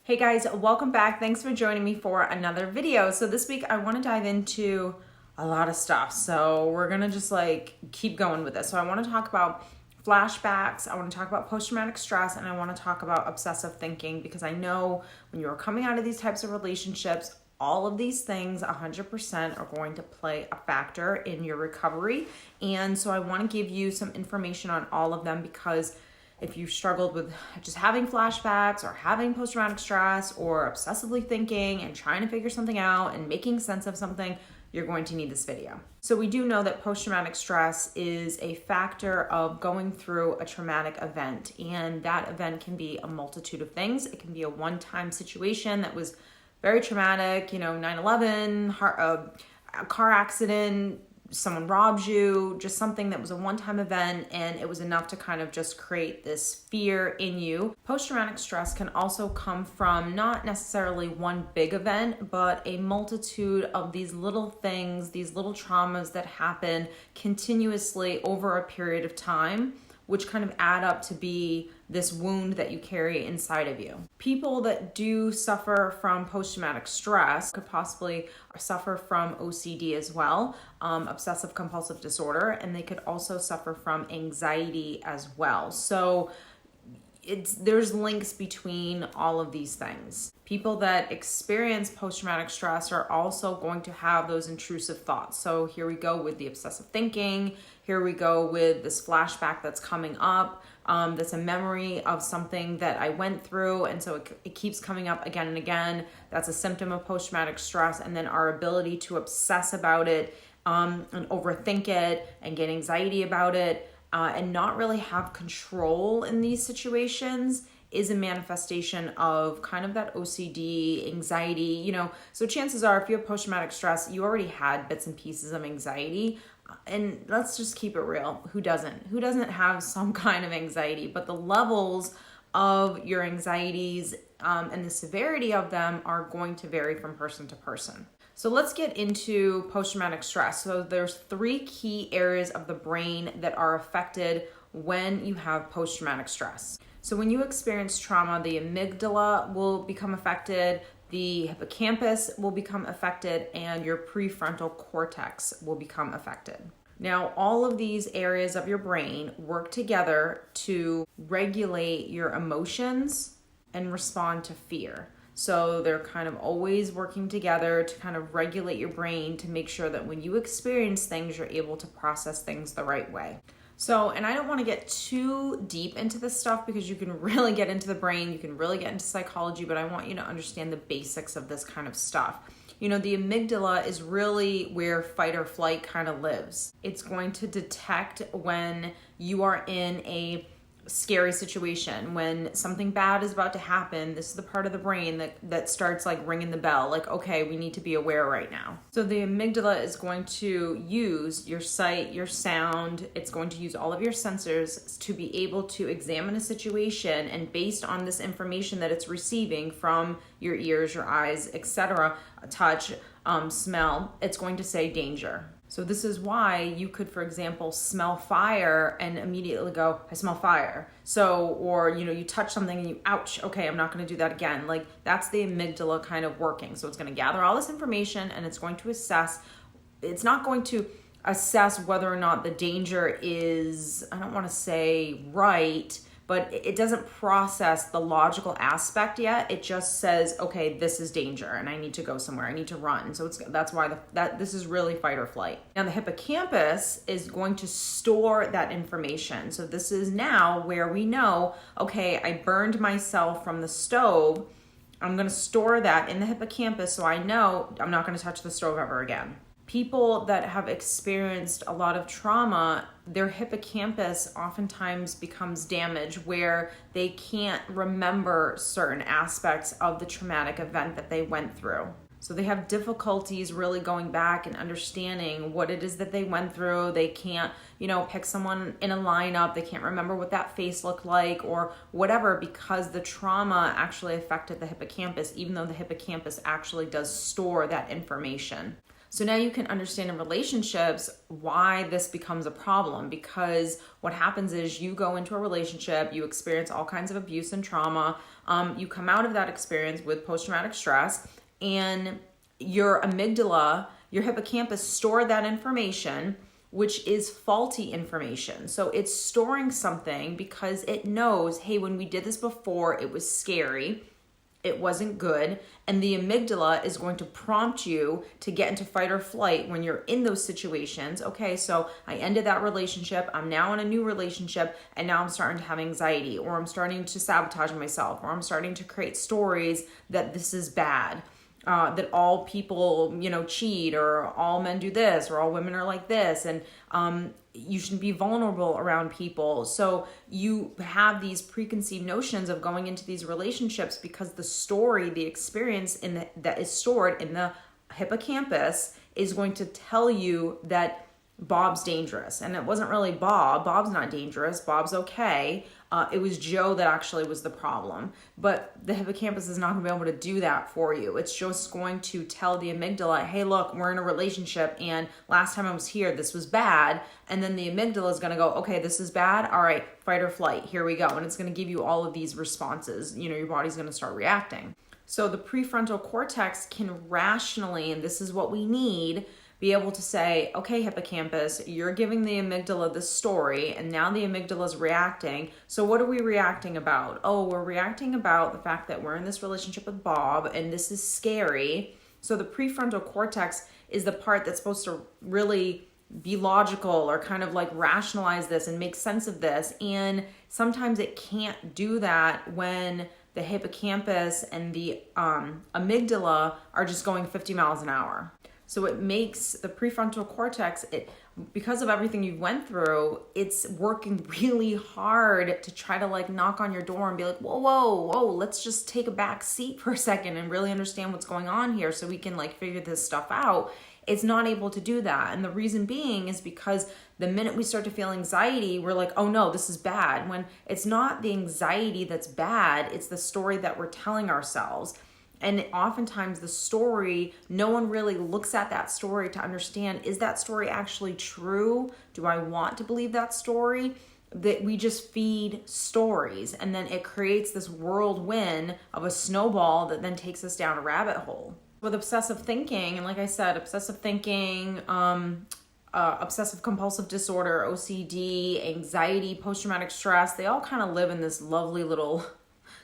Hey guys, welcome back. Thanks for joining me for another video. So this week I want to dive into a lot of stuff. So we're going to just keep going with this. So I want to talk about flashbacks, I want to talk about post-traumatic stress, and I want to talk about obsessive thinking, because I know when you're coming out of these types of relationships, all of these things 100% are going to play a factor in your recovery. And so I want to give you some information on all of them, because if you've struggled with just having flashbacks or having post-traumatic stress or obsessively thinking and trying to figure something out and making sense of something, you're going to need this video. So we do know that post-traumatic stress is a factor of going through a traumatic event, and that event can be a multitude of things. It can be a one-time situation that was very traumatic, 9/11, a car accident, someone robs you, just something that was a one-time event and it was enough to kind of just create this fear in you. Post-traumatic stress can also come from not necessarily one big event, but a multitude of these little things, these little traumas that happen continuously over a period of time, which kind of add up to be this wound that you carry inside of you. People that do suffer from post-traumatic stress could possibly suffer from OCD as well, obsessive compulsive disorder, and they could also suffer from anxiety as well. So there's links between all of these things. People that experience post-traumatic stress are also going to have those intrusive thoughts. So here we go with the obsessive thinking. Here we go with this flashback that's coming up. That's a memory of something that I went through, and so it keeps coming up again and again. That's a symptom of post-traumatic stress. And then our ability to obsess about it and overthink it and get anxiety about it and not really have control in these situations is a manifestation of kind of that OCD, anxiety, So chances are, if you have post-traumatic stress, you already had bits and pieces of anxiety. And let's just keep it real. Who doesn't? Who doesn't have some kind of anxiety? But the levels of your anxieties and the severity of them are going to vary from person to person. So let's get into post-traumatic stress. So there's 3 key areas of the brain that are affected when you have post-traumatic stress. So when you experience trauma, the amygdala will become affected, the hippocampus will become affected, and your prefrontal cortex will become affected. Now, all of these areas of your brain work together to regulate your emotions and respond to fear. So they're kind of always working together to kind of regulate your brain to make sure that when you experience things, you're able to process things the right way. So, and I don't want to get too deep into this stuff because you can really get into the brain, you can really get into psychology, but I want you to understand the basics of this kind of stuff. The amygdala is really where fight or flight kind of lives. It's going to detect when you are in a scary situation, when something bad is about to happen. This is the part of the brain that starts ringing the bell, okay, we need to be aware right now. So the amygdala is going to use your sight, your sound, it's going to use all of your sensors to be able to examine a situation, and based on this information that it's receiving from your ears, your eyes, etc., touch, smell, it's going to say danger. So this is why you could, for example, smell fire and immediately go, I smell fire. So, or, you touch something and you, ouch, okay, I'm not going to do that again. That's the amygdala kind of working. So it's going to gather all this information and it's going to assess. It's not going to assess whether or not the danger is, I don't want to say right, but it doesn't process the logical aspect yet. It just says, okay, this is danger and I need to go somewhere. I need to run. So that's why this is really fight or flight. Now the hippocampus is going to store that information. So this is now where we know, okay, I burned myself from the stove. I'm going to store that in the hippocampus so I know I'm not going to touch the stove ever again. People that have experienced a lot of trauma, their hippocampus oftentimes becomes damaged where they can't remember certain aspects of the traumatic event that they went through. So they have difficulties really going back and understanding what it is that they went through. They can't, pick someone in a lineup. They can't remember what that face looked like or whatever, because the trauma actually affected the hippocampus, even though the hippocampus actually does store that information. So now you can understand in relationships why this becomes a problem, because what happens is you go into a relationship, you experience all kinds of abuse and trauma, you come out of that experience with post-traumatic stress, and your amygdala, your hippocampus store that information, which is faulty information. So it's storing something because it knows, hey, when we did this before, it was scary. It wasn't good. And the amygdala is going to prompt you to get into fight or flight when you're in those situations. Okay, so I ended that relationship. I'm now in a new relationship, and now I'm starting to have anxiety, or I'm starting to sabotage myself, or I'm starting to create stories that this is bad. That all people, cheat, or all men do this, or all women are like this, and you shouldn't be vulnerable around people. So you have these preconceived notions of going into these relationships because the story, the experience that is stored in the hippocampus is going to tell you that Bob's dangerous. And it wasn't really Bob. Bob's not dangerous. Bob's okay. It was Joe that actually was the problem. But the hippocampus is not going to be able to do that for you. It's just going to tell the amygdala, hey, look, we're in a relationship, and last time I was here, this was bad. And then the amygdala is going to go, okay, this is bad. All right, fight or flight. Here we go. And it's going to give you all of these responses. Your body's going to start reacting. So the prefrontal cortex can rationally, and this is what we need, be able to say, okay, hippocampus, you're giving the amygdala the story, and now the amygdala is reacting. So what are we reacting about? Oh, we're reacting about the fact that we're in this relationship with Bob, and this is scary. So the prefrontal cortex is the part that's supposed to really be logical, or kind of like rationalize this and make sense of this. And sometimes it can't do that when the hippocampus and the amygdala are just going 50 miles an hour. So it makes the prefrontal cortex, because of everything you went through, it's working really hard to try to knock on your door and be like, whoa, let's just take a back seat for a second and really understand what's going on here so we can figure this stuff out. It's not able to do that. And the reason being is because the minute we start to feel anxiety, we're like, oh no, this is bad. When it's not the anxiety that's bad, it's the story that we're telling ourselves. And oftentimes the story, no one really looks at that story to understand, is that story actually true? Do I want to believe that story? That we just feed stories, and then it creates this whirlwind of a snowball that then takes us down a rabbit hole. With obsessive thinking, and like I said, obsessive thinking, obsessive compulsive disorder, OCD, anxiety, post-traumatic stress, they all kind of live in this lovely little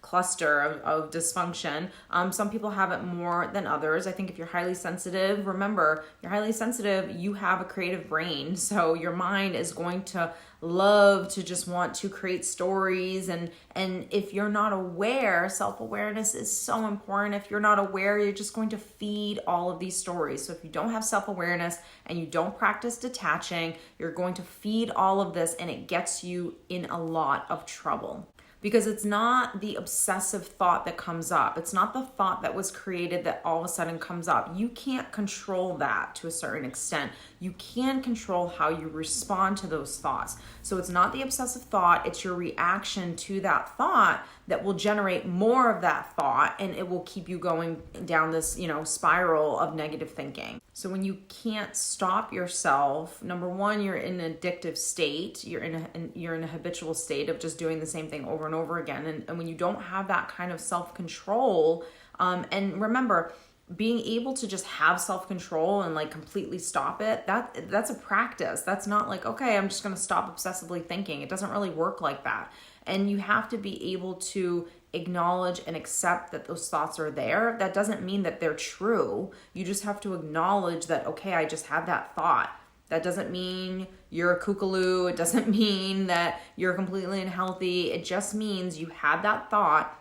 cluster of dysfunction. Some people have it more than others. I think if you're highly sensitive, remember, you're highly sensitive, you have a creative brain. So your mind is going to love to just want to create stories. And if you're not aware, self-awareness is so important. If you're not aware, you're just going to feed all of these stories. So if you don't have self-awareness and you don't practice detaching, you're going to feed all of this, and it gets you in a lot of trouble. Because it's not the obsessive thought that comes up. It's not the thought that was created that all of a sudden comes up. You can't control that to a certain extent. You can control how you respond to those thoughts. So it's not the obsessive thought, it's your reaction to that thought that will generate more of that thought, and it will keep you going down this, spiral of negative thinking. So when you can't stop yourself, number one, you're in an addictive state. You're in a habitual state of just doing the same thing over and over again. And when you don't have that kind of self-control, and remember, being able to just have self-control and completely stop it, that's a practice. That's not okay, I'm just going to stop obsessively thinking. It doesn't really work like that. And you have to be able to acknowledge and accept that those thoughts are there. That doesn't mean that they're true. You just have to acknowledge that, okay, I just had that thought. That doesn't mean you're a kookaloo. It doesn't mean that you're completely unhealthy. It just means you had that thought.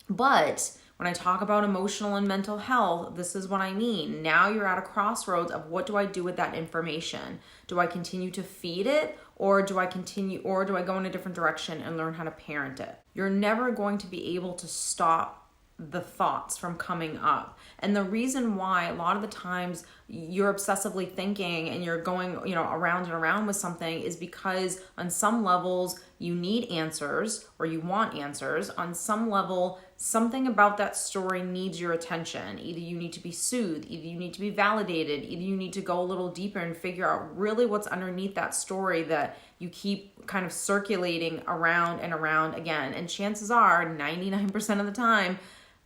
But when I talk about emotional and mental health, this is what I mean. Now you're at a crossroads of, what do I do with that information? Do I continue to feed it, or do I go in a different direction and learn how to parent it? You're never going to be able to stop the thoughts from coming up. And the reason why a lot of the times you're obsessively thinking and you're going, around and around with something is because on some levels you need answers or you want answers. On some level, something about that story needs your attention. Either you need to be soothed, either you need to be validated, either you need to go a little deeper and figure out really what's underneath that story that you keep kind of circulating around and around again. And chances are 99% of the time,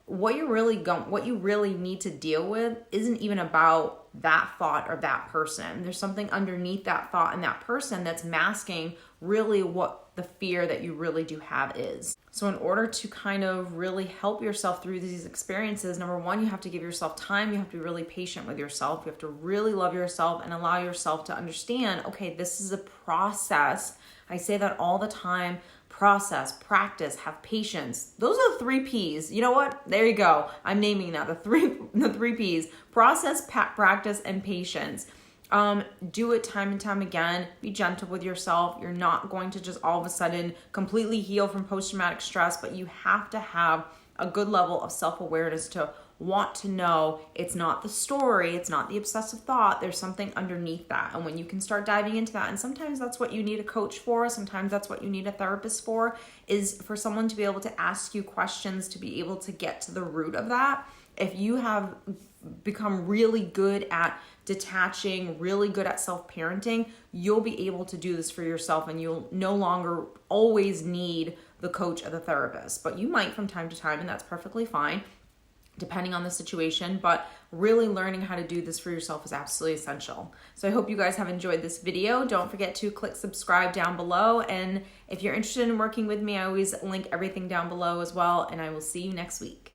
what you really need to deal with isn't even about that thought or that person. There's something underneath that thought and that person that's masking really what the fear that you really do have is. So in order to kind of really help yourself through these experiences, number one, you have to give yourself time. You have to be really patient with yourself. You have to really love yourself and allow yourself to understand, okay, this is a process. I say that all the time. Process, practice, have patience. Those are the 3 P's. You know what? There you go. I'm naming that the three P's. Process, practice, and patience. Do it time and time again. Be gentle with yourself. You're not going to just all of a sudden completely heal from post-traumatic stress, but you have to have a good level of self-awareness to want to know it's not the story, it's not the obsessive thought, there's something underneath that. And when you can start diving into that, and sometimes that's what you need a coach for, sometimes that's what you need a therapist for, is for someone to be able to ask you questions to be able to get to the root of that. If you have become really good at detaching, really good at self-parenting, you'll be able to do this for yourself and you'll no longer always need the coach or the therapist. But you might from time to time, and that's perfectly fine, depending on the situation, but really learning how to do this for yourself is absolutely essential. So I hope you guys have enjoyed this video. Don't forget to click subscribe down below. And if you're interested in working with me, I always link everything down below as well. And I will see you next week.